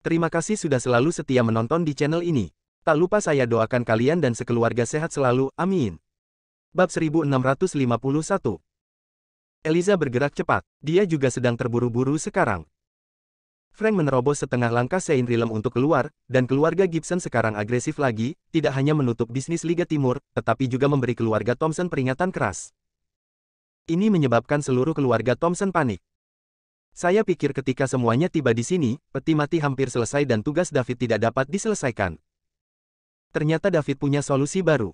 Terima kasih sudah selalu setia menonton di channel ini. Tak lupa saya doakan kalian dan sekeluarga sehat selalu, amin. Bab 1651. Eliza bergerak cepat, dia juga sedang terburu-buru sekarang. Frank menerobos setengah langkah Saint Realm untuk keluar, dan keluarga Gibson sekarang agresif lagi, tidak hanya menutup bisnis Liga Timur, tetapi juga memberi keluarga Thompson peringatan keras. Ini menyebabkan seluruh keluarga Thompson panik. Saya pikir ketika semuanya tiba di sini, peti mati hampir selesai dan tugas David tidak dapat diselesaikan. Ternyata David punya solusi baru.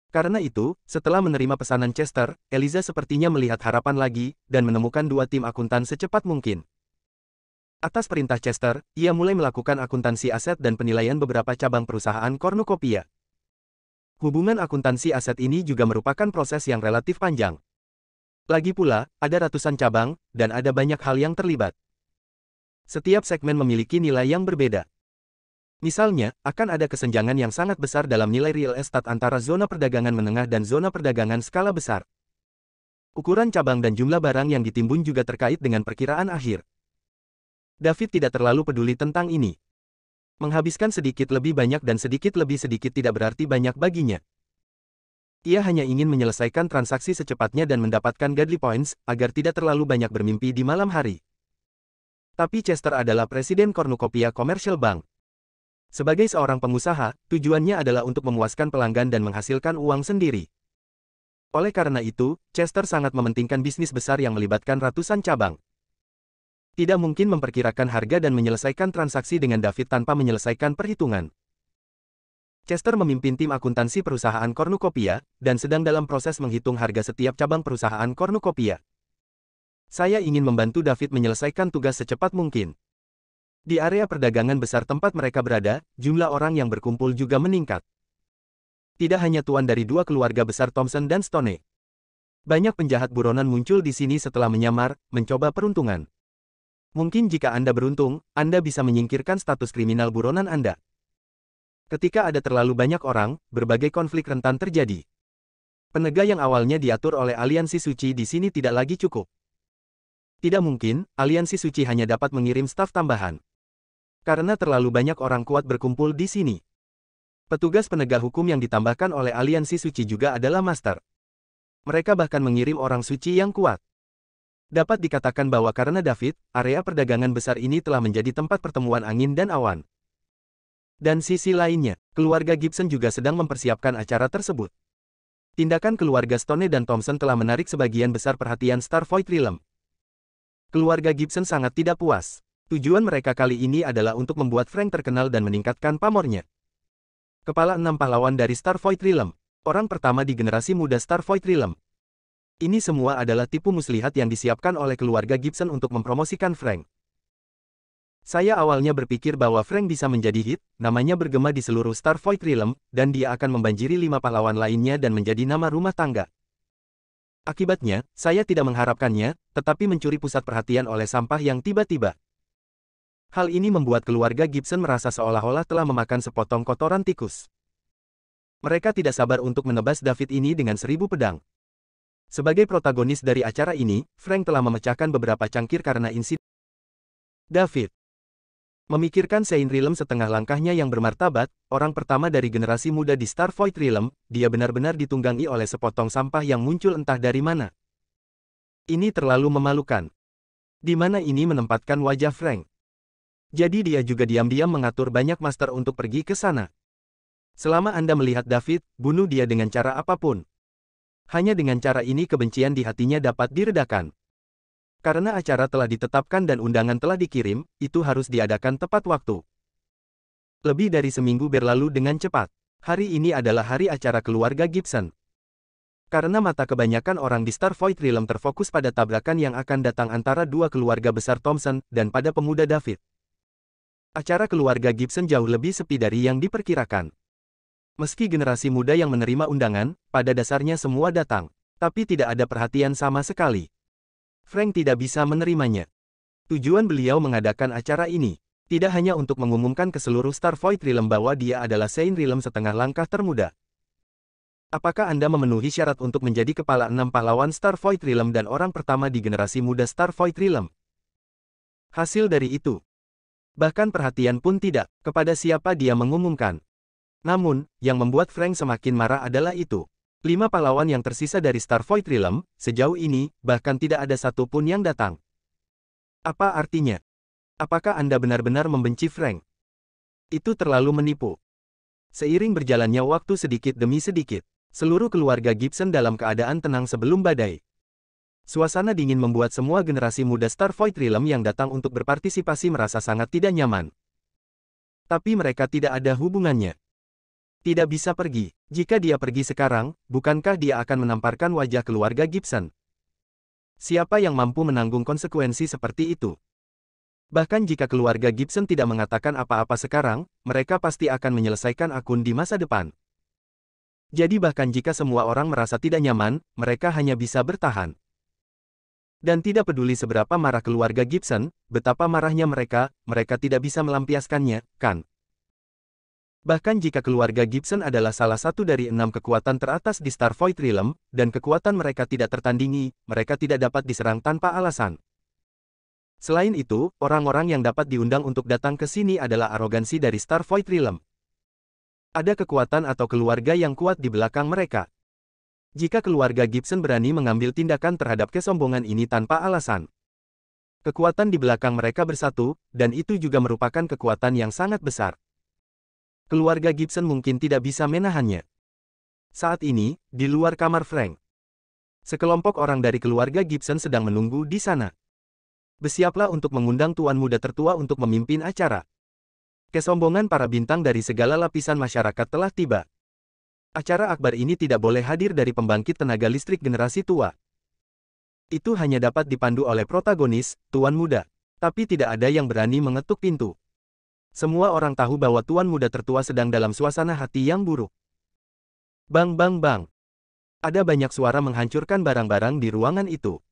Karena itu, setelah menerima pesanan Chester, Eliza sepertinya melihat harapan lagi, dan menemukan dua tim akuntan secepat mungkin. Atas perintah Chester, ia mulai melakukan akuntansi aset dan penilaian beberapa cabang perusahaan kornukopiah. Hubungan akuntansi aset ini juga merupakan proses yang relatif panjang. Lagi pula, ada ratusan cabang, dan ada banyak hal yang terlibat. Setiap segmen memiliki nilai yang berbeda. Misalnya, akan ada kesenjangan yang sangat besar dalam nilai real estate antara zona perdagangan menengah dan zona perdagangan skala besar. Ukuran cabang dan jumlah barang yang ditimbun juga terkait dengan perkiraan akhir. David tidak terlalu peduli tentang ini. Menghabiskan sedikit lebih banyak dan sedikit lebih sedikit tidak berarti banyak baginya. Ia hanya ingin menyelesaikan transaksi secepatnya dan mendapatkan godly points, agar tidak terlalu banyak bermimpi di malam hari. Tapi Chester adalah presiden Cornucopia Commercial Bank. Sebagai seorang pengusaha, tujuannya adalah untuk memuaskan pelanggan dan menghasilkan uang sendiri. Oleh karena itu, Chester sangat mementingkan bisnis besar yang melibatkan ratusan cabang. Tidak mungkin memperkirakan harga dan menyelesaikan transaksi dengan David tanpa menyelesaikan perhitungan. Chester memimpin tim akuntansi perusahaan kornukopiah, dan sedang dalam proses menghitung harga setiap cabang perusahaan kornukopiah. Saya ingin membantu David menyelesaikan tugas secepat mungkin. Di area perdagangan besar tempat mereka berada, jumlah orang yang berkumpul juga meningkat. Tidak hanya tuan dari dua keluarga besar Thompson dan Stone. Banyak penjahat buronan muncul di sini setelah menyamar, mencoba peruntungan. Mungkin jika Anda beruntung, Anda bisa menyingkirkan status kriminal buronan Anda. Ketika ada terlalu banyak orang, berbagai konflik rentan terjadi. Penegak yang awalnya diatur oleh aliansi suci di sini tidak lagi cukup. Tidak mungkin, aliansi suci hanya dapat mengirim staf tambahan. Karena terlalu banyak orang kuat berkumpul di sini. Petugas penegak hukum yang ditambahkan oleh aliansi suci juga adalah master. Mereka bahkan mengirim orang suci yang kuat. Dapat dikatakan bahwa karena David, area perdagangan besar ini telah menjadi tempat pertemuan angin dan awan. Dan sisi lainnya, keluarga Gibson juga sedang mempersiapkan acara tersebut. Tindakan keluarga Stone dan Thompson telah menarik sebagian besar perhatian Starvoid Realm. Keluarga Gibson sangat tidak puas. Tujuan mereka kali ini adalah untuk membuat Frank terkenal dan meningkatkan pamornya. Kepala 6 pahlawan dari Starvoid Realm. Orang pertama di generasi muda Starvoid Realm. Ini semua adalah tipu muslihat yang disiapkan oleh keluarga Gibson untuk mempromosikan Frank. Saya awalnya berpikir bahwa Frank bisa menjadi hit, namanya bergema di seluruh Starvoid Realm, dan dia akan membanjiri 5 pahlawan lainnya dan menjadi nama rumah tangga. Akibatnya, saya tidak mengharapkannya, tetapi mencuri pusat perhatian oleh sampah yang tiba-tiba. Hal ini membuat keluarga Gibson merasa seolah-olah telah memakan sepotong kotoran tikus. Mereka tidak sabar untuk menebas David ini dengan 1000 pedang. Sebagai protagonis dari acara ini, Frank telah memecahkan beberapa cangkir karena insiden David. Memikirkan Saint Realm setengah langkahnya yang bermartabat, orang pertama dari generasi muda di Starvoid Realm, dia benar-benar ditunggangi oleh sepotong sampah yang muncul entah dari mana. Ini terlalu memalukan. Di mana ini menempatkan wajah Frank? Jadi dia juga diam-diam mengatur banyak master untuk pergi ke sana. Selama Anda melihat David, bunuh dia dengan cara apapun. Hanya dengan cara ini kebencian di hatinya dapat diredakan. Karena acara telah ditetapkan dan undangan telah dikirim, itu harus diadakan tepat waktu. Lebih dari seminggu berlalu dengan cepat. Hari ini adalah hari acara keluarga Gibson. Karena mata kebanyakan orang di Starvoid Realm terfokus pada tabrakan yang akan datang antara dua keluarga besar Thompson dan pada pemuda David. Acara keluarga Gibson jauh lebih sepi dari yang diperkirakan. Meski generasi muda yang menerima undangan, pada dasarnya semua datang. Tapi tidak ada perhatian sama sekali. Frank tidak bisa menerimanya. Tujuan beliau mengadakan acara ini tidak hanya untuk mengumumkan ke seluruh Starvoid Realm bahwa dia adalah Saint Realm setengah langkah termuda. Apakah Anda memenuhi syarat untuk menjadi kepala 6 pahlawan Starvoid Realm dan orang pertama di generasi muda Starvoid Realm? Hasil dari itu, Bahkan perhatian pun tidak, kepada siapa dia mengumumkan. Namun, yang membuat Frank semakin marah adalah itu. 5 pahlawan yang tersisa dari Starvoid Realm, sejauh ini, bahkan tidak ada satupun yang datang. Apa artinya? Apakah Anda benar-benar membenci Frank? Itu terlalu menipu. Seiring berjalannya waktu sedikit demi sedikit, seluruh keluarga Gibson dalam keadaan tenang sebelum badai. Suasana dingin membuat semua generasi muda Starvoid Realm yang datang untuk berpartisipasi merasa sangat tidak nyaman. Tapi mereka tidak ada hubungannya. Tidak bisa pergi. Jika dia pergi sekarang, bukankah dia akan menamparkan wajah keluarga Gibson? Siapa yang mampu menanggung konsekuensi seperti itu? Bahkan jika keluarga Gibson tidak mengatakan apa-apa sekarang, mereka pasti akan menyelesaikan akun di masa depan. Jadi bahkan jika semua orang merasa tidak nyaman, mereka hanya bisa bertahan. Dan tidak peduli seberapa marah keluarga Gibson, betapa marahnya mereka tidak bisa melampiaskannya, kan? Bahkan jika keluarga Gibson adalah salah satu dari 6 kekuatan teratas di Starvoid Realm, dan kekuatan mereka tidak tertandingi, mereka tidak dapat diserang tanpa alasan. Selain itu, orang-orang yang dapat diundang untuk datang ke sini adalah arogansi dari Starvoid Realm. Ada kekuatan atau keluarga yang kuat di belakang mereka. Jika keluarga Gibson berani mengambil tindakan terhadap kesombongan ini tanpa alasan, kekuatan di belakang mereka bersatu, dan itu juga merupakan kekuatan yang sangat besar. Keluarga Gibson mungkin tidak bisa menahannya. Saat ini, di luar kamar Frank, sekelompok orang dari keluarga Gibson sedang menunggu di sana. Bersiaplah untuk mengundang tuan muda tertua untuk memimpin acara. Kesombongan para bintang dari segala lapisan masyarakat telah tiba. Acara akbar ini tidak boleh hadir dari pembangkit tenaga listrik generasi tua. Itu hanya dapat dipandu oleh protagonis, tuan muda. Tapi tidak ada yang berani mengetuk pintu. Semua orang tahu bahwa tuan muda tertua sedang dalam suasana hati yang buruk. Bang bang bang. Ada banyak suara menghancurkan barang-barang di ruangan itu.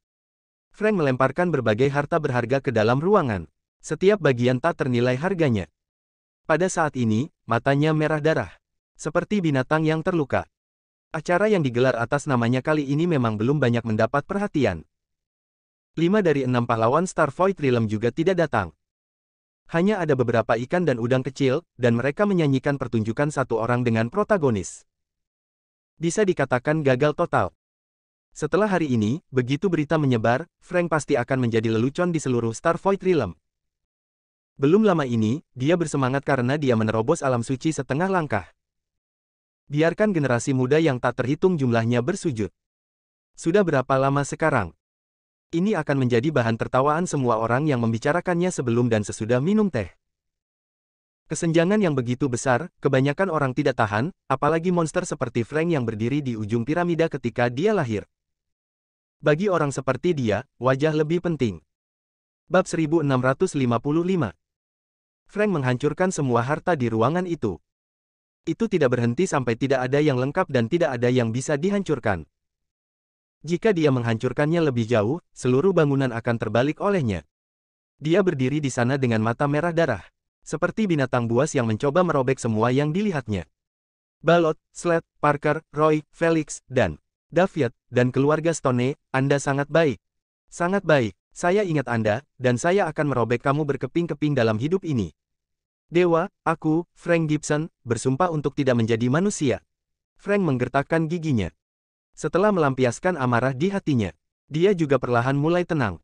Frank melemparkan berbagai harta berharga ke dalam ruangan. Setiap bagian tak ternilai harganya. Pada saat ini, matanya merah darah. Seperti binatang yang terluka. Acara yang digelar atas namanya kali ini memang belum banyak mendapat perhatian. 5 dari 6 pahlawan Starvoid Realm juga tidak datang. Hanya ada beberapa ikan dan udang kecil, dan mereka menyanyikan pertunjukan satu orang dengan protagonis. Bisa dikatakan gagal total. Setelah hari ini, begitu berita menyebar, Frank pasti akan menjadi lelucon di seluruh Starvoid Realm. Belum lama ini, dia bersemangat karena dia menerobos alam suci setengah langkah. Biarkan generasi muda yang tak terhitung jumlahnya bersujud. Sudah berapa lama sekarang? Ini akan menjadi bahan tertawaan semua orang yang membicarakannya sebelum dan sesudah minum teh. Kesenjangan yang begitu besar, kebanyakan orang tidak tahan, apalagi monster seperti Frank yang berdiri di ujung piramida ketika dia lahir. Bagi orang seperti dia, wajah lebih penting. Bab 1655. Frank menghancurkan semua harta di ruangan itu. Itu tidak berhenti sampai tidak ada yang lengkap dan tidak ada yang bisa dihancurkan. Jika dia menghancurkannya lebih jauh, seluruh bangunan akan terbalik olehnya. Dia berdiri di sana dengan mata merah darah. Seperti binatang buas yang mencoba merobek semua yang dilihatnya. Balot, Sled, Parker, Roy, Felix, dan David, dan keluarga Stone, Anda sangat baik. Sangat baik. Saya ingat Anda, dan saya akan merobek kamu berkeping-keping dalam hidup ini. Dewa, aku, Frank Gibson, bersumpah untuk tidak menjadi manusia. Frank menggertakkan giginya. Setelah melampiaskan amarah di hatinya, dia juga perlahan mulai tenang.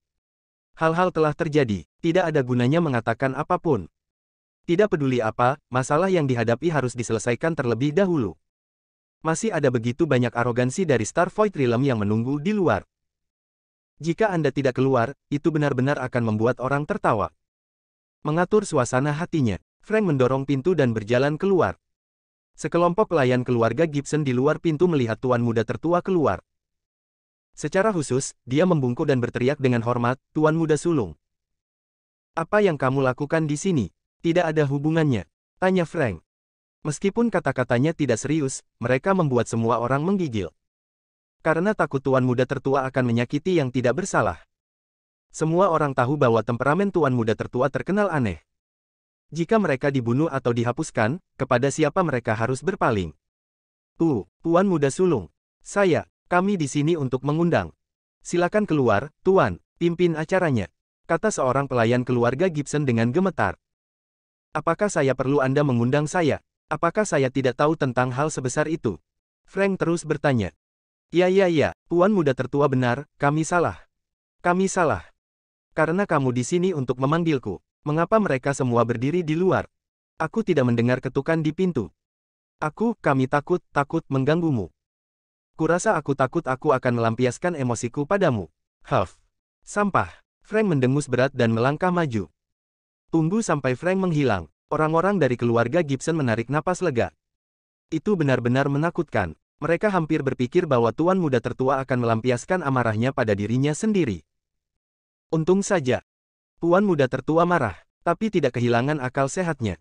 Hal-hal telah terjadi, tidak ada gunanya mengatakan apapun. Tidak peduli apa, masalah yang dihadapi harus diselesaikan terlebih dahulu. Masih ada begitu banyak arogansi dari Starvoid Realm yang menunggu di luar. Jika Anda tidak keluar, itu benar-benar akan membuat orang tertawa. Mengatur suasana hatinya, Frank mendorong pintu dan berjalan keluar. Sekelompok pelayan keluarga Gibson di luar pintu melihat tuan muda tertua keluar. Secara khusus, dia membungkuk dan berteriak dengan hormat, "Tuan muda sulung. Apa yang kamu lakukan di sini?" "Tidak ada hubungannya," tanya Frank. Meskipun kata-katanya tidak serius, mereka membuat semua orang menggigil. Karena takut tuan muda tertua akan menyakiti yang tidak bersalah. Semua orang tahu bahwa temperamen tuan muda tertua terkenal aneh. Jika mereka dibunuh atau dihapuskan, kepada siapa mereka harus berpaling? Tuan muda sulung. Kami di sini untuk mengundang. Silakan keluar, tuan, pimpin acaranya, kata seorang pelayan keluarga Gibson dengan gemetar. Apakah saya perlu Anda mengundang saya? Apakah saya tidak tahu tentang hal sebesar itu? Frank terus bertanya. Ya, Tuan Muda Tertua benar, kami salah. Kami salah. Karena kamu di sini untuk memanggilku. Mengapa mereka semua berdiri di luar? Aku tidak mendengar ketukan di pintu. Kami takut mengganggumu. Kurasa aku takut aku akan melampiaskan emosiku padamu. Huff. Sampah. Frank mendengus berat dan melangkah maju. Tunggu sampai Frank menghilang. Orang-orang dari keluarga Gibson menarik napas lega. Itu benar-benar menakutkan. Mereka hampir berpikir bahwa Tuan Muda Tertua akan melampiaskan amarahnya pada dirinya sendiri. Untung saja. Tuan Muda Tertua marah, tapi tidak kehilangan akal sehatnya.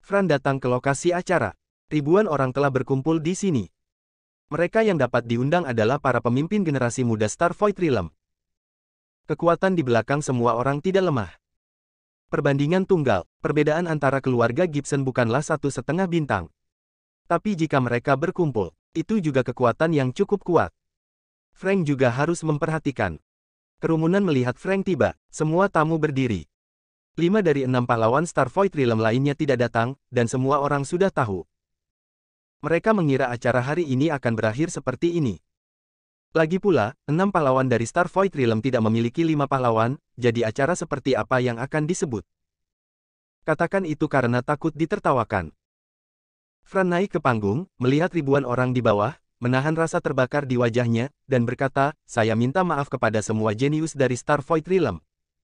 Fran datang ke lokasi acara. Ribuan orang telah berkumpul di sini. Mereka yang dapat diundang adalah para pemimpin generasi muda Starvoid Realm. Kekuatan di belakang semua orang tidak lemah. Perbandingan tunggal, perbedaan antara keluarga Gibson bukanlah 1,5 bintang. Tapi jika mereka berkumpul, itu juga kekuatan yang cukup kuat. Frank juga harus memperhatikan. Kerumunan melihat Frank tiba, semua tamu berdiri. 5 dari 6 pahlawan Starvoid Realm lainnya tidak datang, dan semua orang sudah tahu. Mereka mengira acara hari ini akan berakhir seperti ini. Lagi pula, 6 pahlawan dari Starvoid Realm tidak memiliki 5 pahlawan, jadi acara seperti apa yang akan disebut? Katakan itu karena takut ditertawakan. Fran naik ke panggung, melihat ribuan orang di bawah, menahan rasa terbakar di wajahnya, dan berkata, saya minta maaf kepada semua jenius dari Starvoid Realm.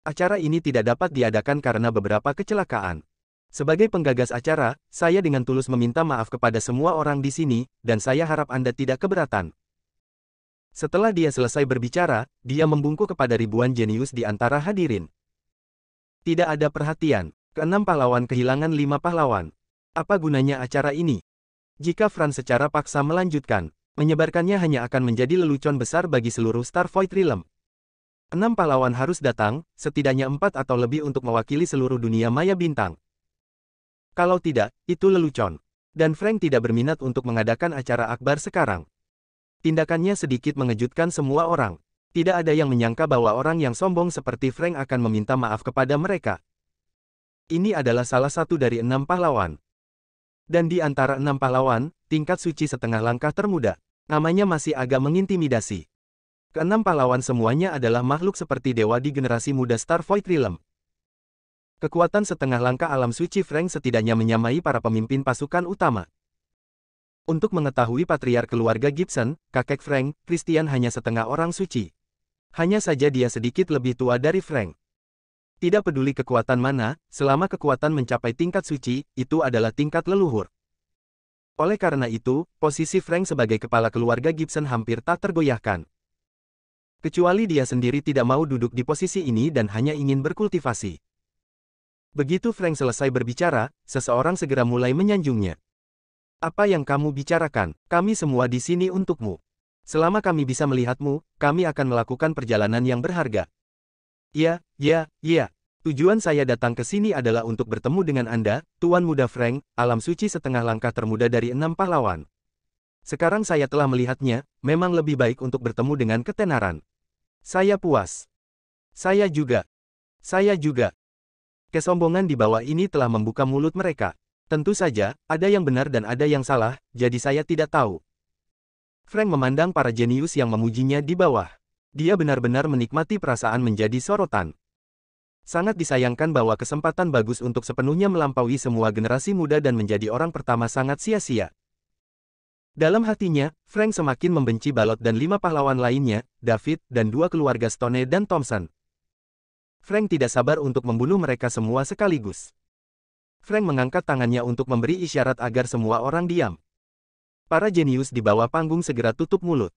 Acara ini tidak dapat diadakan karena beberapa kecelakaan. Sebagai penggagas acara, saya dengan tulus meminta maaf kepada semua orang di sini, dan saya harap Anda tidak keberatan. Setelah dia selesai berbicara, dia membungkuk kepada ribuan jenius di antara hadirin. Tidak ada perhatian. Keenam pahlawan kehilangan 5 pahlawan. Apa gunanya acara ini? Jika Fran secara paksa melanjutkan, menyebarkannya hanya akan menjadi lelucon besar bagi seluruh Starvoid Realm. 6 pahlawan harus datang, setidaknya 4 atau lebih untuk mewakili seluruh dunia maya bintang. Kalau tidak, itu lelucon. Dan Frank tidak berminat untuk mengadakan acara akbar sekarang. Tindakannya sedikit mengejutkan semua orang. Tidak ada yang menyangka bahwa orang yang sombong seperti Frank akan meminta maaf kepada mereka. Ini adalah salah satu dari 6 pahlawan. Dan di antara 6 pahlawan, tingkat suci setengah langkah termuda. Namanya masih agak mengintimidasi. Keenam pahlawan semuanya adalah makhluk seperti dewa di generasi muda Starvoid Realm. Kekuatan setengah langkah alam suci Frank setidaknya menyamai para pemimpin pasukan utama. Untuk mengetahui patriark keluarga Gibson, kakek Frank, Christian hanya setengah orang suci. Hanya saja dia sedikit lebih tua dari Frank. Tidak peduli kekuatan mana, selama kekuatan mencapai tingkat suci, itu adalah tingkat leluhur. Oleh karena itu, posisi Frank sebagai kepala keluarga Gibson hampir tak tergoyahkan. Kecuali dia sendiri tidak mau duduk di posisi ini dan hanya ingin berkultivasi. Begitu Frank selesai berbicara, seseorang segera mulai menyanjungnya. Apa yang kamu bicarakan? Kami semua di sini untukmu. Selama kami bisa melihatmu, kami akan melakukan perjalanan yang berharga. Ya. Tujuan saya datang ke sini adalah untuk bertemu dengan Anda, Tuan Muda Frank, alam suci setengah langkah termuda dari 6 pahlawan. Sekarang saya telah melihatnya, memang lebih baik untuk bertemu dengan ketenaran. Saya puas. Saya juga. Kesombongan di bawah ini telah membuka mulut mereka. Tentu saja, ada yang benar dan ada yang salah, jadi saya tidak tahu. Frank memandang para jenius yang memujinya di bawah. Dia benar-benar menikmati perasaan menjadi sorotan. Sangat disayangkan bahwa kesempatan bagus untuk sepenuhnya melampaui semua generasi muda dan menjadi orang pertama sangat sia-sia. Dalam hatinya, Frank semakin membenci Balot dan 5 pahlawan lainnya, David, dan 2 keluarga Stone dan Thompson. Frank tidak sabar untuk membunuh mereka semua sekaligus. Frank mengangkat tangannya untuk memberi isyarat agar semua orang diam. Para jenius di bawah panggung segera tutup mulut.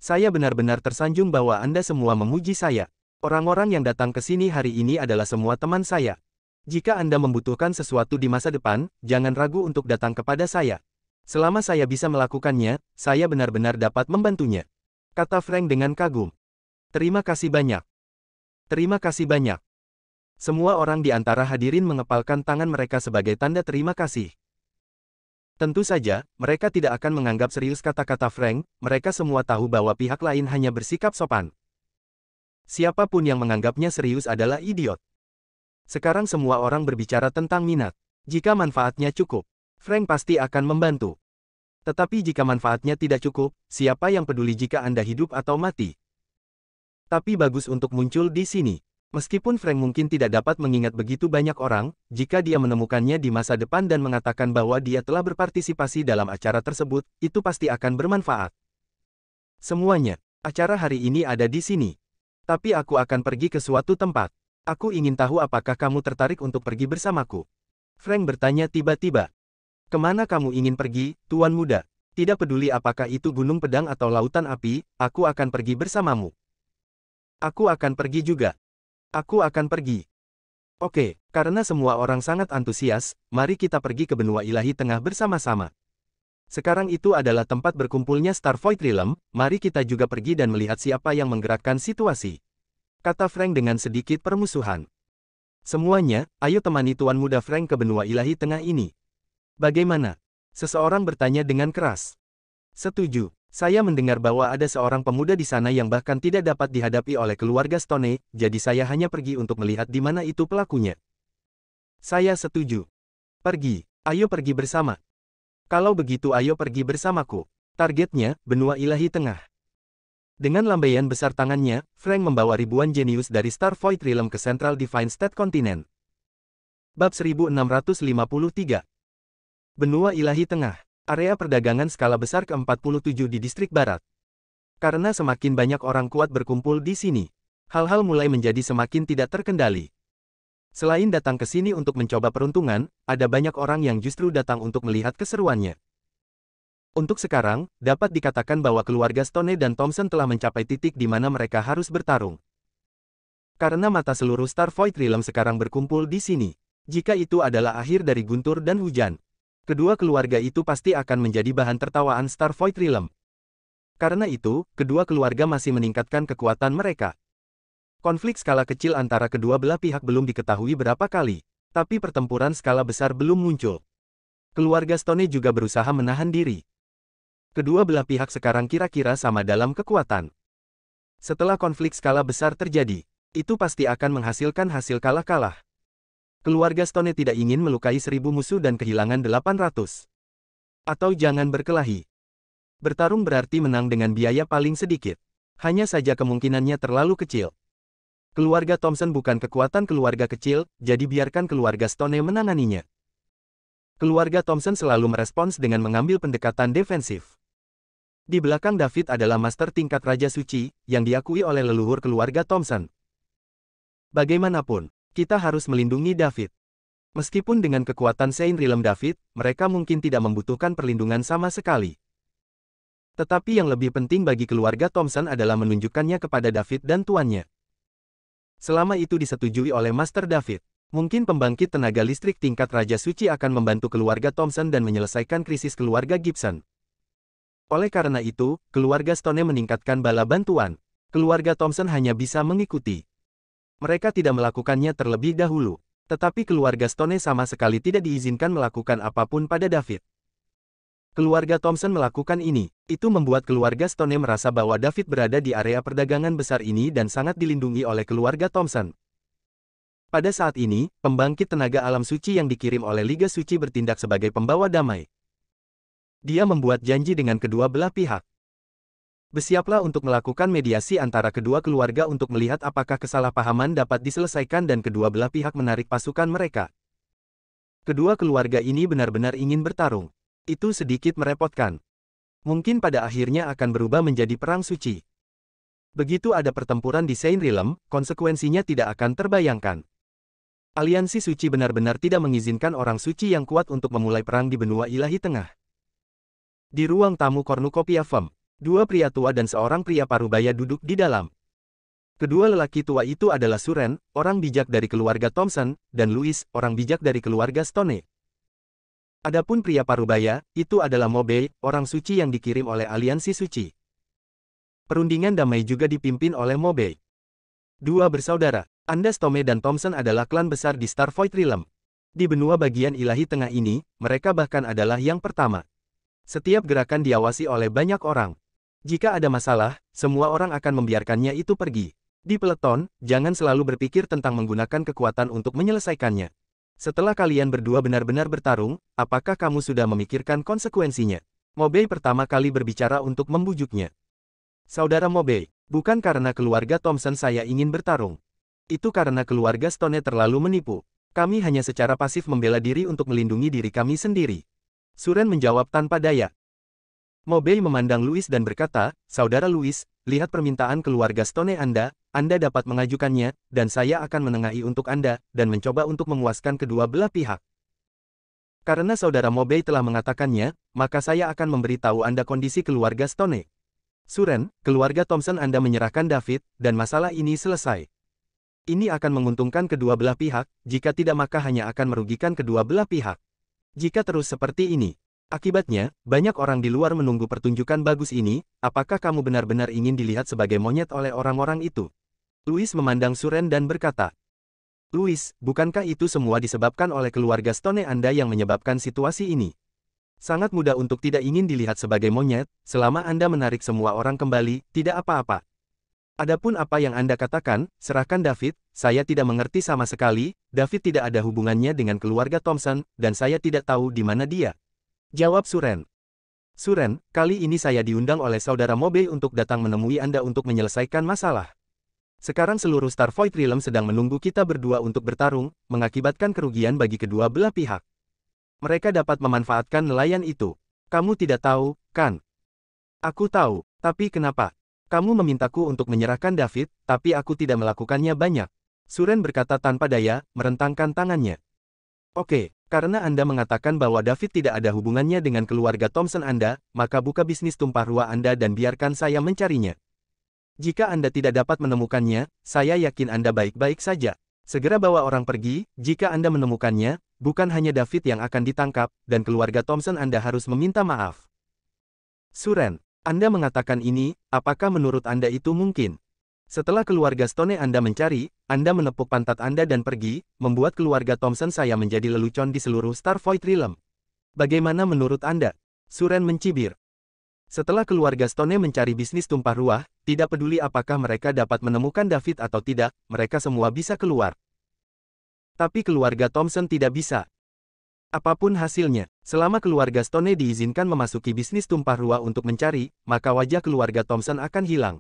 Saya benar-benar tersanjung bahwa Anda semua memuji saya. Orang-orang yang datang ke sini hari ini adalah semua teman saya. Jika Anda membutuhkan sesuatu di masa depan, jangan ragu untuk datang kepada saya. Selama saya bisa melakukannya, saya benar-benar dapat membantunya. Kata Frank dengan kagum. Terima kasih banyak. Terima kasih banyak. Semua orang di antara hadirin mengepalkan tangan mereka sebagai tanda terima kasih. Tentu saja, mereka tidak akan menganggap serius kata-kata Frank, mereka semua tahu bahwa pihak lain hanya bersikap sopan. Siapapun yang menganggapnya serius adalah idiot. Sekarang semua orang berbicara tentang minat. Jika manfaatnya cukup, Frank pasti akan membantu. Tetapi jika manfaatnya tidak cukup, siapa yang peduli jika Anda hidup atau mati? Tapi bagus untuk muncul di sini. Meskipun Frank mungkin tidak dapat mengingat begitu banyak orang, jika dia menemukannya di masa depan dan mengatakan bahwa dia telah berpartisipasi dalam acara tersebut, itu pasti akan bermanfaat. Semuanya, acara hari ini ada di sini. Tapi aku akan pergi ke suatu tempat. Aku ingin tahu apakah kamu tertarik untuk pergi bersamaku. Frank bertanya tiba-tiba. Kemana kamu ingin pergi, Tuan Muda? Tidak peduli apakah itu gunung pedang atau lautan api, aku akan pergi bersamamu. Aku akan pergi juga. Aku akan pergi. Oke, karena semua orang sangat antusias, mari kita pergi ke benua ilahi tengah bersama-sama. Sekarang itu adalah tempat berkumpulnya Starvoid Realm, mari kita juga pergi dan melihat siapa yang menggerakkan situasi. Kata Frank dengan sedikit permusuhan. Semuanya, ayo temani Tuan Muda Frank ke benua ilahi tengah ini. Bagaimana? Seseorang bertanya dengan keras. Setuju. Saya mendengar bahwa ada seorang pemuda di sana yang bahkan tidak dapat dihadapi oleh keluarga Stone, jadi saya hanya pergi untuk melihat di mana itu pelakunya. Saya setuju. Pergi. Ayo pergi bersama. Kalau begitu ayo pergi bersamaku. Targetnya, benua ilahi tengah. Dengan lambaian besar tangannya, Frank membawa ribuan jenius dari Starvoid Realm ke Central Divine State Continent. Bab 1653. Benua ilahi tengah. Area perdagangan skala besar ke-47 di distrik barat. Karena semakin banyak orang kuat berkumpul di sini, hal-hal mulai menjadi semakin tidak terkendali. Selain datang ke sini untuk mencoba peruntungan, ada banyak orang yang justru datang untuk melihat keseruannya. Untuk sekarang, dapat dikatakan bahwa keluarga Stone dan Thompson telah mencapai titik di mana mereka harus bertarung. Karena mata seluruh Starvoid Realm sekarang berkumpul di sini. Jika itu adalah akhir dari guntur dan hujan, kedua keluarga itu pasti akan menjadi bahan tertawaan Starvoid Realm. Karena itu, kedua keluarga masih meningkatkan kekuatan mereka. Konflik skala kecil antara kedua belah pihak belum diketahui berapa kali, tapi pertempuran skala besar belum muncul. Keluarga Stone juga berusaha menahan diri. Kedua belah pihak sekarang kira-kira sama dalam kekuatan. Setelah konflik skala besar terjadi, itu pasti akan menghasilkan hasil kalah-kalah. Keluarga Stone tidak ingin melukai 1000 musuh dan kehilangan 800. Atau jangan berkelahi. Bertarung berarti menang dengan biaya paling sedikit. Hanya saja kemungkinannya terlalu kecil. Keluarga Thompson bukan kekuatan keluarga kecil, jadi biarkan keluarga Stone menanganinya. Keluarga Thompson selalu merespons dengan mengambil pendekatan defensif. Di belakang David adalah master tingkat Raja Suci, yang diakui oleh leluhur keluarga Thompson. Bagaimanapun, kita harus melindungi David. Meskipun dengan kekuatan Saint Realm David, mereka mungkin tidak membutuhkan perlindungan sama sekali. Tetapi yang lebih penting bagi keluarga Thompson adalah menunjukkannya kepada David dan tuannya. Selama itu disetujui oleh Master David, mungkin pembangkit tenaga listrik tingkat Raja Suci akan membantu keluarga Thompson dan menyelesaikan krisis keluarga Gibson. Oleh karena itu, keluarga Stone meningkatkan bala bantuan. Keluarga Thompson hanya bisa mengikuti. Mereka tidak melakukannya terlebih dahulu, tetapi keluarga Stone sama sekali tidak diizinkan melakukan apapun pada David. Keluarga Thompson melakukan ini, itu membuat keluarga Stone merasa bahwa David berada di area perdagangan besar ini dan sangat dilindungi oleh keluarga Thompson. Pada saat ini, pembangkit tenaga alam suci yang dikirim oleh Liga Suci bertindak sebagai pembawa damai. Dia membuat janji dengan kedua belah pihak. Bersiaplah untuk melakukan mediasi antara kedua keluarga untuk melihat apakah kesalahpahaman dapat diselesaikan dan kedua belah pihak menarik pasukan mereka. Kedua keluarga ini benar-benar ingin bertarung. Itu sedikit merepotkan. Mungkin pada akhirnya akan berubah menjadi perang suci. Begitu ada pertempuran di Saint Realm, konsekuensinya tidak akan terbayangkan. Aliansi suci benar-benar tidak mengizinkan orang suci yang kuat untuk memulai perang di benua ilahi tengah. Di ruang tamu Cornucopia Firm, dua pria tua dan seorang pria parubaya duduk di dalam. Kedua lelaki tua itu adalah Suren, orang bijak dari keluarga Thompson, dan Louis, orang bijak dari keluarga Stone. Adapun pria parubaya, itu adalah Mobei, orang suci yang dikirim oleh Aliansi Suci. Perundingan damai juga dipimpin oleh Mobei. Dua bersaudara, Andas Tome dan Thompson adalah klan besar di Starvoid Realm. Di benua bagian ilahi tengah ini, mereka bahkan adalah yang pertama. Setiap gerakan diawasi oleh banyak orang. Jika ada masalah, semua orang akan membiarkannya itu pergi. Di peleton, jangan selalu berpikir tentang menggunakan kekuatan untuk menyelesaikannya. Setelah kalian berdua benar-benar bertarung, apakah kamu sudah memikirkan konsekuensinya? Mobei pertama kali berbicara untuk membujuknya. Saudara Mobei, bukan karena keluarga Thompson saya ingin bertarung. Itu karena keluarga Stone terlalu menipu. Kami hanya secara pasif membela diri untuk melindungi diri kami sendiri. Suren menjawab tanpa daya. Mobei memandang Louis dan berkata, Saudara Louis, lihat permintaan keluarga Stone Anda dapat mengajukannya, dan saya akan menengahi untuk Anda, dan mencoba untuk memuaskan kedua belah pihak. Karena Saudara Mobei telah mengatakannya, maka saya akan memberitahu Anda kondisi keluarga Stone. Suren, keluarga Thompson Anda menyerahkan David, dan masalah ini selesai. Ini akan menguntungkan kedua belah pihak, jika tidak maka hanya akan merugikan kedua belah pihak. Jika terus seperti ini, akibatnya, banyak orang di luar menunggu pertunjukan bagus ini. Apakah kamu benar-benar ingin dilihat sebagai monyet oleh orang-orang itu? Louis memandang Suren dan berkata, Louis, bukankah itu semua disebabkan oleh keluarga Stone Anda yang menyebabkan situasi ini? Sangat mudah untuk tidak ingin dilihat sebagai monyet, selama Anda menarik semua orang kembali, tidak apa-apa. Adapun apa yang Anda katakan, serahkan David, saya tidak mengerti sama sekali, David tidak ada hubungannya dengan keluarga Thompson, dan saya tidak tahu di mana dia. Jawab Suren. Suren, kali ini saya diundang oleh Saudara Mobei untuk datang menemui Anda untuk menyelesaikan masalah. Sekarang seluruh Starvoid Realm sedang menunggu kita berdua untuk bertarung, mengakibatkan kerugian bagi kedua belah pihak. Mereka dapat memanfaatkan nelayan itu. Kamu tidak tahu, kan? Aku tahu, tapi kenapa? Kamu memintaku untuk menyerahkan David, tapi aku tidak melakukannya banyak. Suren berkata tanpa daya, merentangkan tangannya. Oke, karena Anda mengatakan bahwa David tidak ada hubungannya dengan keluarga Thompson Anda, maka buka bisnis tumpah ruah Anda dan biarkan saya mencarinya. Jika Anda tidak dapat menemukannya, saya yakin Anda baik-baik saja. Segera bawa orang pergi, jika Anda menemukannya, bukan hanya David yang akan ditangkap, dan keluarga Thompson Anda harus meminta maaf. Suren, Anda mengatakan ini, apakah menurut Anda itu mungkin? Setelah keluarga Stone Anda mencari, Anda menepuk pantat Anda dan pergi, membuat keluarga Thompson saya menjadi lelucon di seluruh Starvoid Realm. Bagaimana menurut Anda? Suren mencibir. Setelah keluarga Stone mencari bisnis tumpah ruah, tidak peduli apakah mereka dapat menemukan David atau tidak, mereka semua bisa keluar. Tapi keluarga Thompson tidak bisa. Apapun hasilnya, selama keluarga Stone diizinkan memasuki bisnis tumpah ruah untuk mencari, maka wajah keluarga Thompson akan hilang.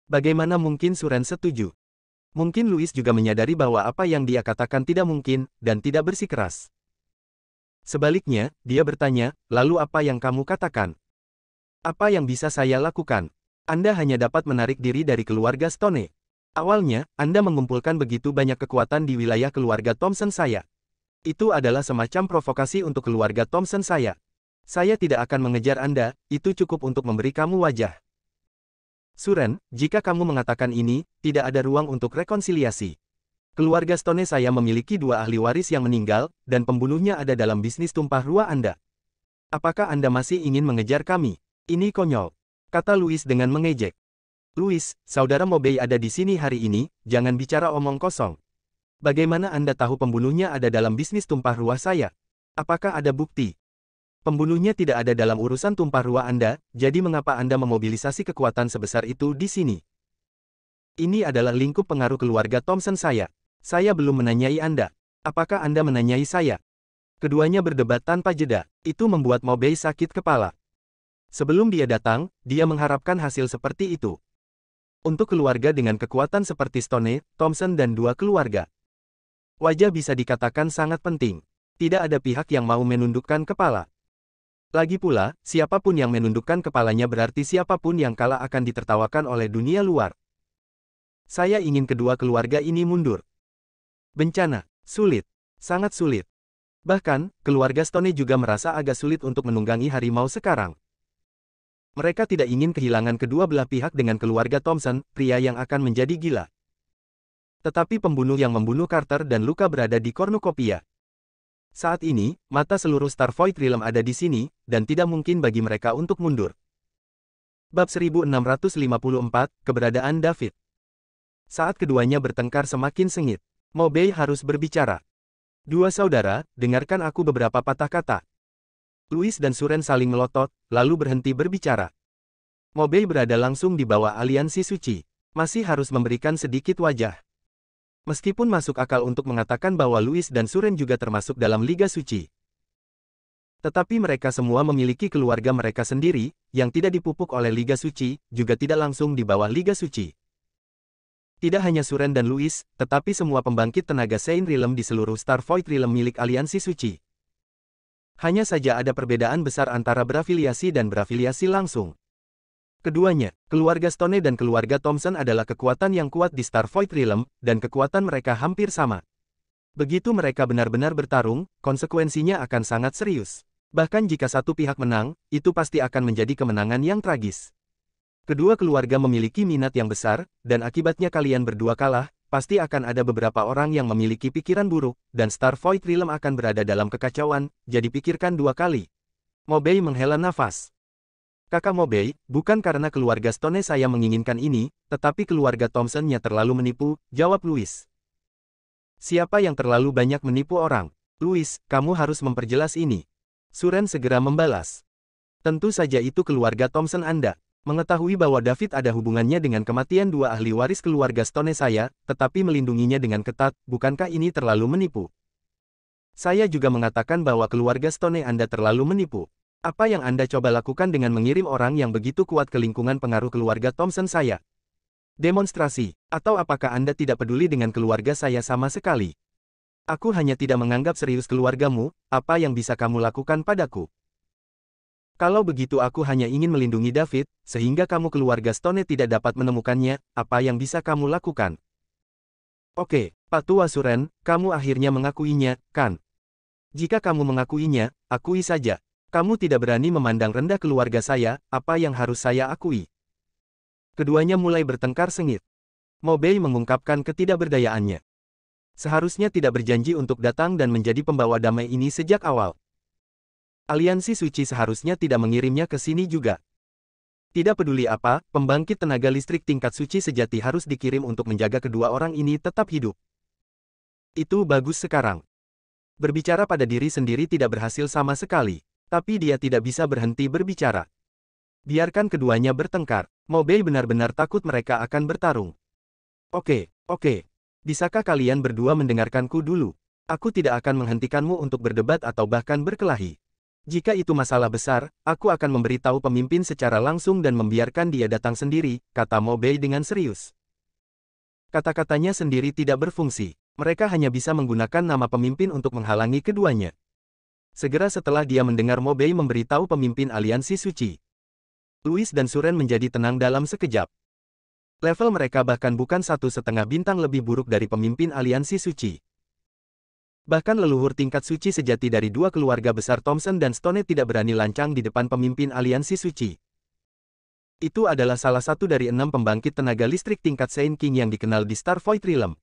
Bagaimana mungkin Suren setuju? Mungkin Louis juga menyadari bahwa apa yang dia katakan tidak mungkin, dan tidak bersikeras. Sebaliknya, dia bertanya, lalu apa yang kamu katakan? Apa yang bisa saya lakukan? Anda hanya dapat menarik diri dari keluarga Stone. Awalnya, Anda mengumpulkan begitu banyak kekuatan di wilayah keluarga Thompson saya. Itu adalah semacam provokasi untuk keluarga Thompson saya. Saya tidak akan mengejar Anda, itu cukup untuk memberi kamu wajah. Suren, jika kamu mengatakan ini, tidak ada ruang untuk rekonsiliasi. Keluarga Stone saya memiliki 2 ahli waris yang meninggal, dan pembunuhnya ada dalam bisnis tumpah ruah Anda. Apakah Anda masih ingin mengejar kami? Ini konyol, kata Louis dengan mengejek. Louis, Saudara Mobei ada di sini hari ini, jangan bicara omong kosong. Bagaimana Anda tahu pembunuhnya ada dalam bisnis tumpah ruah saya? Apakah ada bukti? Pembunuhnya tidak ada dalam urusan tumpah ruah Anda, jadi mengapa Anda memobilisasi kekuatan sebesar itu di sini? Ini adalah lingkup pengaruh keluarga Thompson saya. Saya belum menanyai Anda. Apakah Anda menanyai saya? Keduanya berdebat tanpa jeda. Itu membuat Mobei sakit kepala. Sebelum dia datang, dia mengharapkan hasil seperti itu. Untuk keluarga dengan kekuatan seperti Stone, Thompson dan 2 keluarga. Wajah bisa dikatakan sangat penting. Tidak ada pihak yang mau menundukkan kepala. Lagi pula, siapapun yang menundukkan kepalanya berarti siapapun yang kalah akan ditertawakan oleh dunia luar. Saya ingin kedua keluarga ini mundur. Bencana, sulit, sangat sulit. Bahkan, keluarga Stone juga merasa agak sulit untuk menunggangi harimau sekarang. Mereka tidak ingin kehilangan kedua belah pihak dengan keluarga Thompson, pria yang akan menjadi gila. Tetapi pembunuh yang membunuh Carter dan Luka berada di Cornucopia. Saat ini, mata seluruh Starvoid Realm ada di sini, dan tidak mungkin bagi mereka untuk mundur. Bab 1654, Keberadaan David. Saat keduanya bertengkar semakin sengit, Mobei harus berbicara. 2 saudara, dengarkan aku beberapa patah kata. Louis dan Suren saling melotot, lalu berhenti berbicara. Mobei berada langsung di bawah aliansi suci. masih harus memberikan sedikit wajah. Meskipun masuk akal untuk mengatakan bahwa Louis dan Suren juga termasuk dalam Liga Suci. Tetapi mereka semua memiliki keluarga mereka sendiri, yang tidak dipupuk oleh Liga Suci, juga tidak langsung di bawah Liga Suci. Tidak hanya Suren dan Louis, tetapi semua pembangkit tenaga Saint Realm di seluruh Star Void Realm milik Aliansi Suci. Hanya saja ada perbedaan besar antara berafiliasi dan berafiliasi langsung. Keduanya, keluarga Stone dan keluarga Thompson adalah kekuatan yang kuat di Star Void Realm, dan kekuatan mereka hampir sama. Begitu mereka benar-benar bertarung, konsekuensinya akan sangat serius. Bahkan jika satu pihak menang, itu pasti akan menjadi kemenangan yang tragis. Kedua keluarga memiliki minat yang besar, dan akibatnya kalian berdua kalah, pasti akan ada beberapa orang yang memiliki pikiran buruk, dan Star Void Realm akan berada dalam kekacauan, jadi pikirkan dua kali. Mobei menghela nafas. Kakak Mobei, bukan karena keluarga Stone saya menginginkan ini, tetapi keluarga Thompson-nya terlalu menipu, jawab Louis. Siapa yang terlalu banyak menipu orang? Louis, kamu harus memperjelas ini. Suren segera membalas. Tentu saja itu keluarga Thompson Anda. Mengetahui bahwa David ada hubungannya dengan kematian dua ahli waris keluarga Stone saya, tetapi melindunginya dengan ketat, bukankah ini terlalu menipu? Saya juga mengatakan bahwa keluarga Stone Anda terlalu menipu. Apa yang Anda coba lakukan dengan mengirim orang yang begitu kuat ke lingkungan pengaruh keluarga Thompson saya? Demonstrasi, atau apakah Anda tidak peduli dengan keluarga saya sama sekali? Aku hanya tidak menganggap serius keluargamu, apa yang bisa kamu lakukan padaku? Kalau begitu aku hanya ingin melindungi David, sehingga kamu keluarga Stone tidak dapat menemukannya, apa yang bisa kamu lakukan? Oke, Pak Tua Suren, kamu akhirnya mengakuinya, kan? Jika kamu mengakuinya, akui saja. Kamu tidak berani memandang rendah keluarga saya, apa yang harus saya akui? Keduanya mulai bertengkar sengit. Mobei mengungkapkan ketidakberdayaannya. Seharusnya tidak berjanji untuk datang dan menjadi pembawa damai ini sejak awal. Aliansi Suci seharusnya tidak mengirimnya ke sini juga. Tidak peduli apa, pembangkit tenaga listrik tingkat suci sejati harus dikirim untuk menjaga kedua orang ini tetap hidup. Itu bagus sekarang. Berbicara pada diri sendiri tidak berhasil sama sekali. Tapi dia tidak bisa berhenti berbicara. Biarkan keduanya bertengkar. Mobei benar-benar takut mereka akan bertarung. Oke. Bisakah kalian berdua mendengarkanku dulu? Aku tidak akan menghentikanmu untuk berdebat atau bahkan berkelahi. Jika itu masalah besar, aku akan memberitahu pemimpin secara langsung dan membiarkan dia datang sendiri, kata Mobei dengan serius. Kata-katanya sendiri tidak berfungsi. Mereka hanya bisa menggunakan nama pemimpin untuk menghalangi keduanya. Segera setelah dia mendengar Mobei memberitahu pemimpin Aliansi Suci, Louis dan Suren menjadi tenang dalam sekejap. Level mereka bahkan bukan 1,5 bintang lebih buruk dari pemimpin Aliansi Suci. Bahkan leluhur tingkat suci sejati dari dua keluarga besar Thompson dan Stone tidak berani lancang di depan pemimpin Aliansi Suci. Itu adalah salah satu dari 6 pembangkit tenaga listrik tingkat Saint King yang dikenal di Star Void Realm.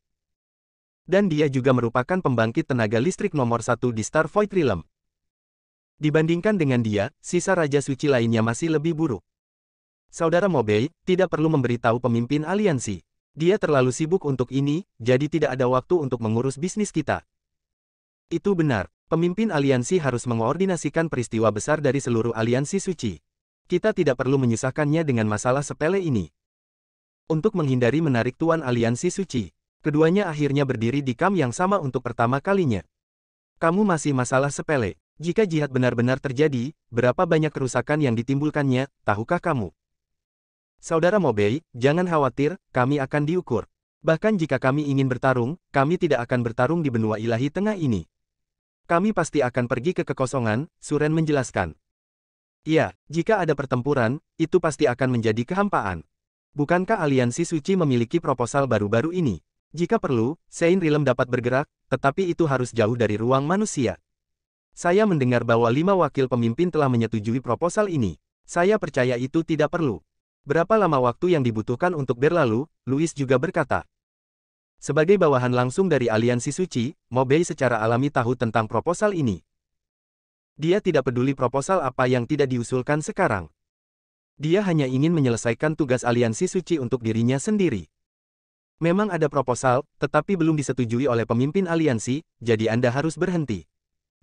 Dan dia juga merupakan pembangkit tenaga listrik nomor 1 di Star Void Realm. Dibandingkan dengan dia, sisa Raja Suci lainnya masih lebih buruk. Saudara Mobei, tidak perlu memberitahu pemimpin aliansi. Dia terlalu sibuk untuk ini, jadi tidak ada waktu untuk mengurus bisnis kita. Itu benar, pemimpin aliansi harus mengkoordinasikan peristiwa besar dari seluruh aliansi suci. Kita tidak perlu menyusahkannya dengan masalah sepele ini. Untuk menghindari menarik tuan aliansi suci, keduanya akhirnya berdiri di kam yang sama untuk pertama kalinya. Kamu masih masalah sepele. Jika jihad benar-benar terjadi, berapa banyak kerusakan yang ditimbulkannya, tahukah kamu? Saudara Mobei, jangan khawatir, kami akan diukur. Bahkan jika kami ingin bertarung, kami tidak akan bertarung di benua ilahi tengah ini. Kami pasti akan pergi ke kekosongan, Suren menjelaskan. Iya, jika ada pertempuran, itu pasti akan menjadi kehampaan. Bukankah Aliansi Suci memiliki proposal baru-baru ini? Jika perlu, Saint Realm dapat bergerak, tetapi itu harus jauh dari ruang manusia. Saya mendengar bahwa 5 wakil pemimpin telah menyetujui proposal ini. Saya percaya itu tidak perlu. Berapa lama waktu yang dibutuhkan untuk berlalu, Louis juga berkata. Sebagai bawahan langsung dari Aliansi Suci, Mobei secara alami tahu tentang proposal ini. Dia tidak peduli proposal apa yang tidak diusulkan sekarang. Dia hanya ingin menyelesaikan tugas Aliansi Suci untuk dirinya sendiri. Memang ada proposal, tetapi belum disetujui oleh pemimpin aliansi, jadi Anda harus berhenti.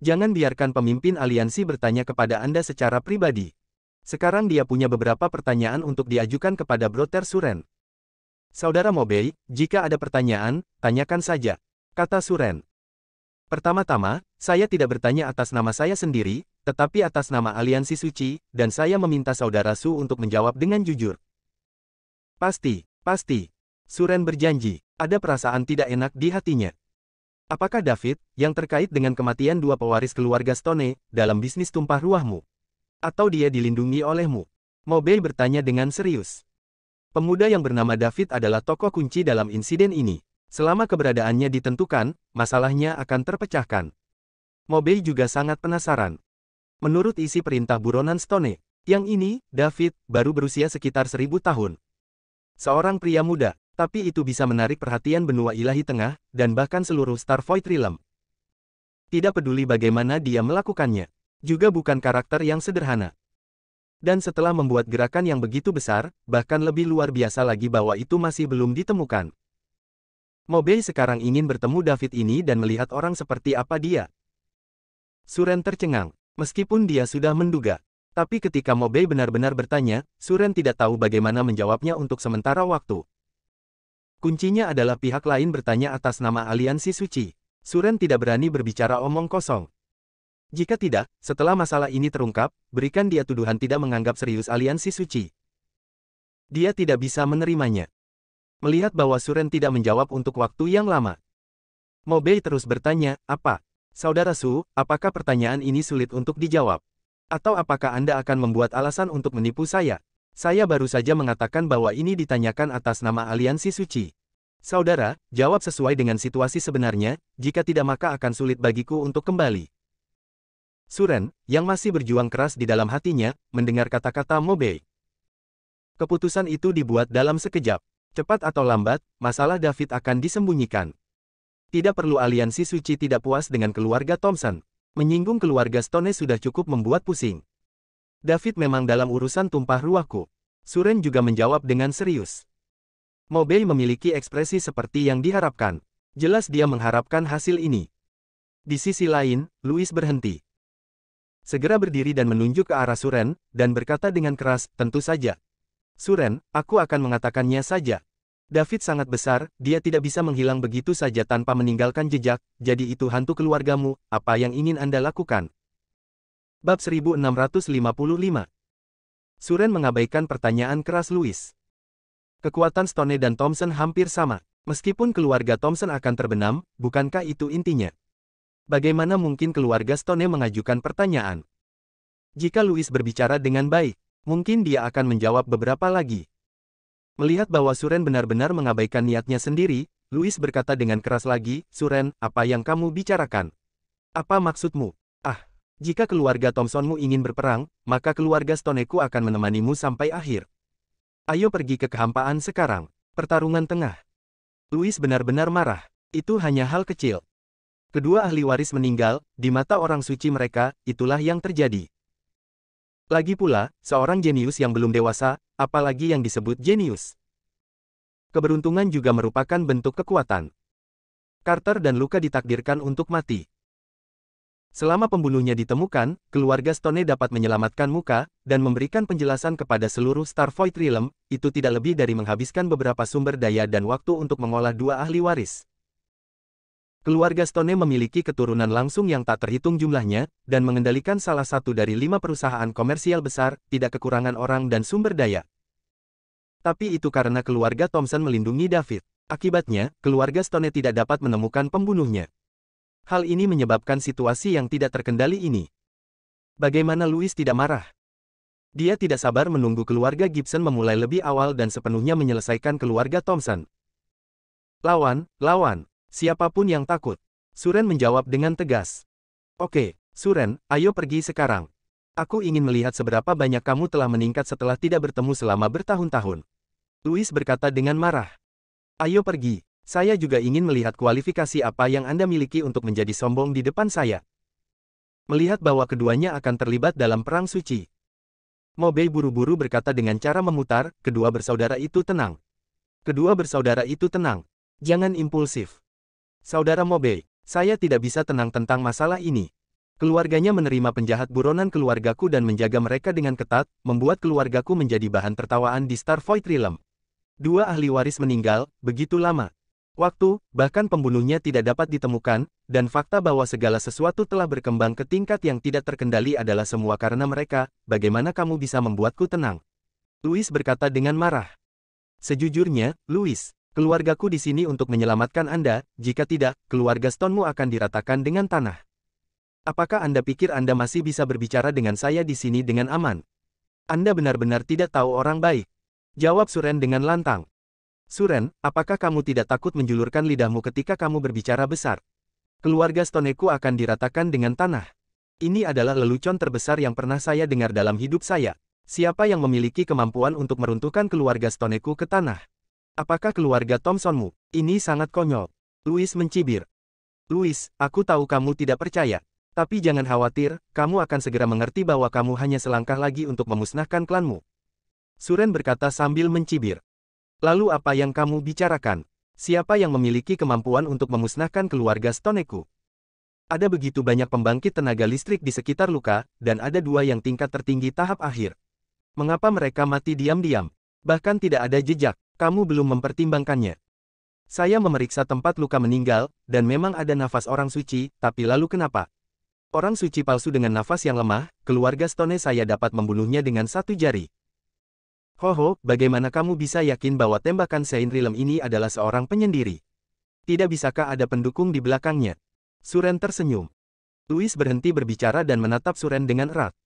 Jangan biarkan pemimpin aliansi bertanya kepada Anda secara pribadi. Sekarang dia punya beberapa pertanyaan untuk diajukan kepada Brother Suren. Saudara Mobei, jika ada pertanyaan, tanyakan saja, kata Suren. Pertama-tama, saya tidak bertanya atas nama saya sendiri, tetapi atas nama Aliansi Suci, dan saya meminta Saudara Su untuk menjawab dengan jujur. Pasti, pasti. Suren berjanji, ada perasaan tidak enak di hatinya. Apakah David, yang terkait dengan kematian dua pewaris keluarga Stone, dalam bisnis tumpah ruahmu? Atau dia dilindungi olehmu? Mobei bertanya dengan serius. Pemuda yang bernama David adalah tokoh kunci dalam insiden ini. Selama keberadaannya ditentukan, masalahnya akan terpecahkan. Mobei juga sangat penasaran. Menurut isi perintah buronan Stone, yang ini, David, baru berusia sekitar 1000 tahun. Seorang pria muda, tapi itu bisa menarik perhatian benua ilahi tengah, dan bahkan seluruh Starvoid Realm. Tidak peduli bagaimana dia melakukannya. Juga bukan karakter yang sederhana. Dan setelah membuat gerakan yang begitu besar, bahkan lebih luar biasa lagi bahwa itu masih belum ditemukan. Mobei sekarang ingin bertemu David ini dan melihat orang seperti apa dia. Suren tercengang, meskipun dia sudah menduga. Tapi ketika Mobei benar-benar bertanya, Suren tidak tahu bagaimana menjawabnya untuk sementara waktu. Kuncinya adalah pihak lain bertanya atas nama Aliansi Suci. Suren tidak berani berbicara omong kosong. Jika tidak, setelah masalah ini terungkap, berikan dia tuduhan tidak menganggap serius Aliansi Suci. Dia tidak bisa menerimanya. Melihat bahwa Suren tidak menjawab untuk waktu yang lama. Mobei terus bertanya, apa? Saudara Su, apakah pertanyaan ini sulit untuk dijawab? Atau apakah Anda akan membuat alasan untuk menipu saya? Saya baru saja mengatakan bahwa ini ditanyakan atas nama Aliansi Suci. Saudara, jawab sesuai dengan situasi sebenarnya, jika tidak maka akan sulit bagiku untuk kembali. Suren, yang masih berjuang keras di dalam hatinya, mendengar kata-kata Mobei. Keputusan itu dibuat dalam sekejap. Cepat atau lambat, masalah David akan disembunyikan. Tidak perlu Aliansi Suci tidak puas dengan keluarga Thompson. Menyinggung keluarga Stone sudah cukup membuat pusing. David memang dalam urusan tumpah ruahku. Suren juga menjawab dengan serius. Mobei memiliki ekspresi seperti yang diharapkan. Jelas dia mengharapkan hasil ini. Di sisi lain, Louis berhenti. Segera berdiri dan menunjuk ke arah Suren, dan berkata dengan keras, tentu saja. Suren, aku akan mengatakannya saja. David sangat besar, dia tidak bisa menghilang begitu saja tanpa meninggalkan jejak, jadi itu hantu keluargamu, apa yang ingin Anda lakukan? Bab 1655. Suren mengabaikan pertanyaan keras Louis. Kekuatan Stone dan Thompson hampir sama. Meskipun keluarga Thompson akan terbenam, bukankah itu intinya? Bagaimana mungkin keluarga Stone mengajukan pertanyaan? Jika Louis berbicara dengan baik, mungkin dia akan menjawab beberapa lagi. Melihat bahwa Suren benar-benar mengabaikan niatnya sendiri, Louis berkata dengan keras lagi, Suren, apa yang kamu bicarakan? Apa maksudmu? Jika keluarga Thompsonmu ingin berperang, maka keluarga Stoneku akan menemanimu sampai akhir. Ayo pergi ke kehampaan sekarang. Pertarungan tengah. Louis benar-benar marah. Itu hanya hal kecil. Kedua ahli waris meninggal, di mata orang suci mereka, itulah yang terjadi. Lagi pula, seorang jenius yang belum dewasa, apalagi yang disebut jenius. Keberuntungan juga merupakan bentuk kekuatan. Carter dan Luka ditakdirkan untuk mati. Selama pembunuhnya ditemukan, keluarga Stone dapat menyelamatkan Muka, dan memberikan penjelasan kepada seluruh Starvoid Realm, itu tidak lebih dari menghabiskan beberapa sumber daya dan waktu untuk mengolah dua ahli waris. Keluarga Stone memiliki keturunan langsung yang tak terhitung jumlahnya, dan mengendalikan salah satu dari 5 perusahaan komersial besar, tidak kekurangan orang dan sumber daya. Tapi itu karena keluarga Thompson melindungi David. Akibatnya, keluarga Stone tidak dapat menemukan pembunuhnya. Hal ini menyebabkan situasi yang tidak terkendali ini. Bagaimana Louis tidak marah? Dia tidak sabar menunggu keluarga Gibson memulai lebih awal dan sepenuhnya menyelesaikan keluarga Thompson. Lawan. Siapapun yang takut. Suren menjawab dengan tegas. Oke, Suren, ayo pergi sekarang. Aku ingin melihat seberapa banyak kamu telah meningkat setelah tidak bertemu selama bertahun-tahun. Louis berkata dengan marah. Ayo pergi. Saya juga ingin melihat kualifikasi apa yang Anda miliki untuk menjadi sombong di depan saya. Melihat bahwa keduanya akan terlibat dalam perang suci. Mobei buru-buru berkata dengan cara memutar, kedua bersaudara itu tenang. Jangan impulsif. Saudara Mobei, saya tidak bisa tenang tentang masalah ini. Keluarganya menerima penjahat buronan keluargaku dan menjaga mereka dengan ketat, membuat keluargaku menjadi bahan tertawaan di Starvoid Realm. Dua ahli waris meninggal, begitu lama. Waktu, bahkan pembunuhnya tidak dapat ditemukan, dan fakta bahwa segala sesuatu telah berkembang ke tingkat yang tidak terkendali adalah semua karena mereka. Bagaimana kamu bisa membuatku tenang? Louis berkata dengan marah. Sejujurnya, Louis, keluargaku di sini untuk menyelamatkan Anda, jika tidak, keluarga Stonemu akan diratakan dengan tanah. Apakah Anda pikir Anda masih bisa berbicara dengan saya di sini dengan aman? Anda benar-benar tidak tahu orang baik. Jawab Suren dengan lantang. Suren, apakah kamu tidak takut menjulurkan lidahmu ketika kamu berbicara besar? Keluarga Stoneku akan diratakan dengan tanah. Ini adalah lelucon terbesar yang pernah saya dengar dalam hidup saya. Siapa yang memiliki kemampuan untuk meruntuhkan keluarga Stoneku ke tanah? Apakah keluarga Thompsonmu? Ini sangat konyol. Louis mencibir. Louis, aku tahu kamu tidak percaya. Tapi jangan khawatir, kamu akan segera mengerti bahwa kamu hanya selangkah lagi untuk memusnahkan klanmu. Suren berkata sambil mencibir. Lalu apa yang kamu bicarakan? Siapa yang memiliki kemampuan untuk memusnahkan keluarga Stoneku? Ada begitu banyak pembangkit tenaga listrik di sekitar luka, dan ada dua yang tingkat tertinggi tahap akhir. Mengapa mereka mati diam-diam? Bahkan tidak ada jejak, kamu belum mempertimbangkannya. Saya memeriksa tempat luka meninggal, dan memang ada nafas orang suci, tapi lalu kenapa? Orang suci palsu dengan nafas yang lemah, keluarga Stone saya dapat membunuhnya dengan satu jari. Hoho, bagaimana kamu bisa yakin bahwa tembakan Saint Rilem ini adalah seorang penyendiri? Tidak bisakah ada pendukung di belakangnya? Suren tersenyum. Louis berhenti berbicara dan menatap Suren dengan erat.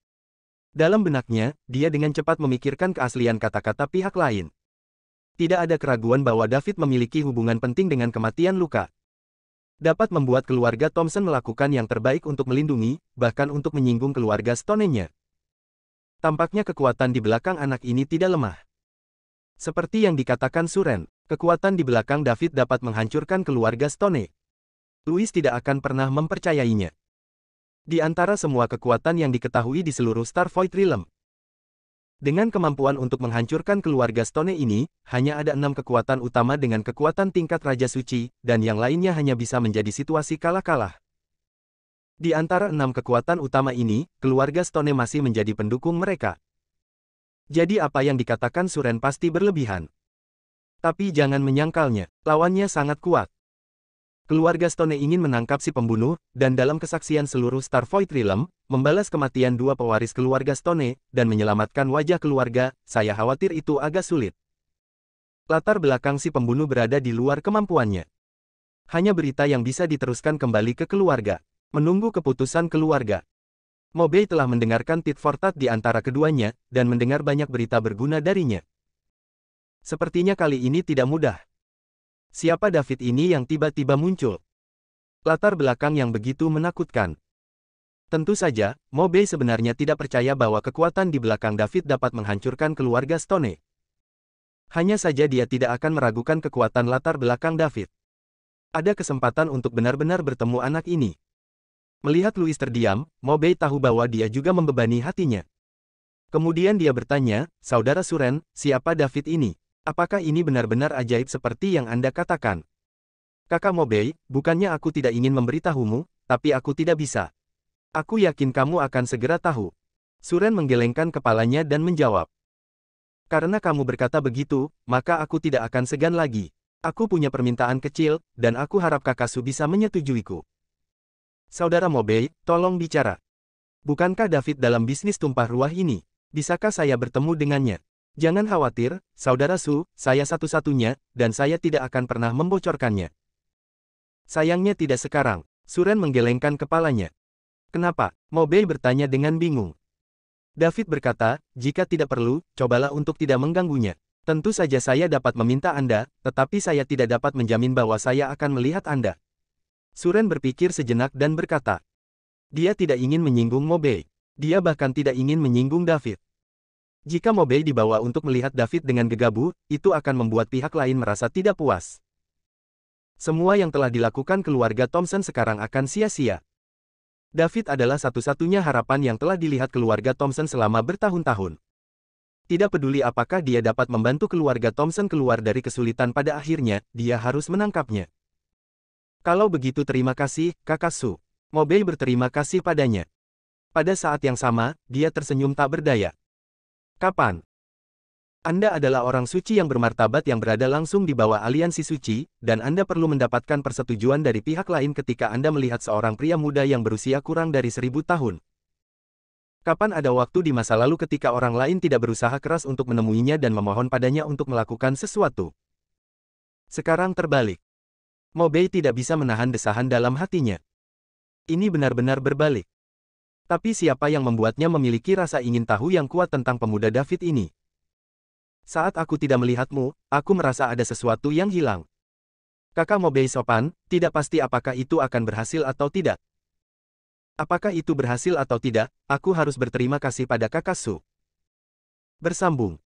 Dalam benaknya, dia dengan cepat memikirkan keaslian kata-kata pihak lain. Tidak ada keraguan bahwa David memiliki hubungan penting dengan kematian Luka. Dapat membuat keluarga Thompson melakukan yang terbaik untuk melindungi, bahkan untuk menyinggung keluarga Stone-nya. Tampaknya kekuatan di belakang anak ini tidak lemah. Seperti yang dikatakan Suren, kekuatan di belakang David dapat menghancurkan keluarga Stone. Louis tidak akan pernah mempercayainya. Di antara semua kekuatan yang diketahui di seluruh Starvoid Realm, dengan kemampuan untuk menghancurkan keluarga Stone ini, hanya ada 6 kekuatan utama dengan kekuatan tingkat Raja Suci, dan yang lainnya hanya bisa menjadi situasi kalah-kalah. Di antara 6 kekuatan utama ini, keluarga Stone masih menjadi pendukung mereka. Jadi apa yang dikatakan Suren pasti berlebihan. Tapi jangan menyangkalnya, lawannya sangat kuat. Keluarga Stone ingin menangkap si pembunuh, dan dalam kesaksian seluruh Starvoid Realm, membalas kematian 2 pewaris keluarga Stone, dan menyelamatkan wajah keluarga, saya khawatir itu agak sulit. Latar belakang si pembunuh berada di luar kemampuannya. Hanya berita yang bisa diteruskan kembali ke keluarga. Menunggu keputusan keluarga. Mobei telah mendengarkan tit for tat di antara keduanya, dan mendengar banyak berita berguna darinya. Sepertinya kali ini tidak mudah. Siapa David ini yang tiba-tiba muncul? Latar belakang yang begitu menakutkan. Tentu saja, Mobei sebenarnya tidak percaya bahwa kekuatan di belakang David dapat menghancurkan keluarga Stone. Hanya saja dia tidak akan meragukan kekuatan latar belakang David. Ada kesempatan untuk benar-benar bertemu anak ini. Melihat Louis terdiam, Mobei tahu bahwa dia juga membebani hatinya. Kemudian dia bertanya, Saudara Suren, siapa David ini? Apakah ini benar-benar ajaib seperti yang Anda katakan? Kakak Mobei, bukannya aku tidak ingin memberitahumu, tapi aku tidak bisa. Aku yakin kamu akan segera tahu. Suren menggelengkan kepalanya dan menjawab. Karena kamu berkata begitu, maka aku tidak akan segan lagi. Aku punya permintaan kecil, dan aku harap Kakasu bisa menyetujuiku. Saudara Mobei, tolong bicara. Bukankah David dalam bisnis tumpah ruah ini? Bisakah saya bertemu dengannya? Jangan khawatir, Saudara Su, saya satu-satunya, dan saya tidak akan pernah membocorkannya. Sayangnya tidak sekarang. Suren menggelengkan kepalanya. Kenapa? Mobei bertanya dengan bingung. David berkata, jika tidak perlu, cobalah untuk tidak mengganggunya. Tentu saja saya dapat meminta Anda, tetapi saya tidak dapat menjamin bahwa saya akan melihat Anda. Suren berpikir sejenak dan berkata, dia tidak ingin menyinggung Mobei. Dia bahkan tidak ingin menyinggung David. Jika Mobei dibawa untuk melihat David dengan gegabah, itu akan membuat pihak lain merasa tidak puas. Semua yang telah dilakukan keluarga Thompson sekarang akan sia-sia. David adalah satu-satunya harapan yang telah dilihat keluarga Thompson selama bertahun-tahun. Tidak peduli apakah dia dapat membantu keluarga Thompson keluar dari kesulitan, pada akhirnya, dia harus menangkapnya. Kalau begitu terima kasih, Kakak Su. Mobei berterima kasih padanya. Pada saat yang sama, dia tersenyum tak berdaya. Kapan? Anda adalah orang suci yang bermartabat yang berada langsung di bawah aliansi suci, dan Anda perlu mendapatkan persetujuan dari pihak lain ketika Anda melihat seorang pria muda yang berusia kurang dari 1000 tahun. Kapan ada waktu di masa lalu ketika orang lain tidak berusaha keras untuk menemuinya dan memohon padanya untuk melakukan sesuatu? Sekarang terbalik. Mo Bei tidak bisa menahan desahan dalam hatinya. Ini benar-benar berbalik. Tapi siapa yang membuatnya memiliki rasa ingin tahu yang kuat tentang pemuda David ini? Saat aku tidak melihatmu, aku merasa ada sesuatu yang hilang. Kakak Mo Bei sopan, tidak pasti apakah itu akan berhasil atau tidak. Apakah itu berhasil atau tidak, aku harus berterima kasih pada kakak Su. Bersambung.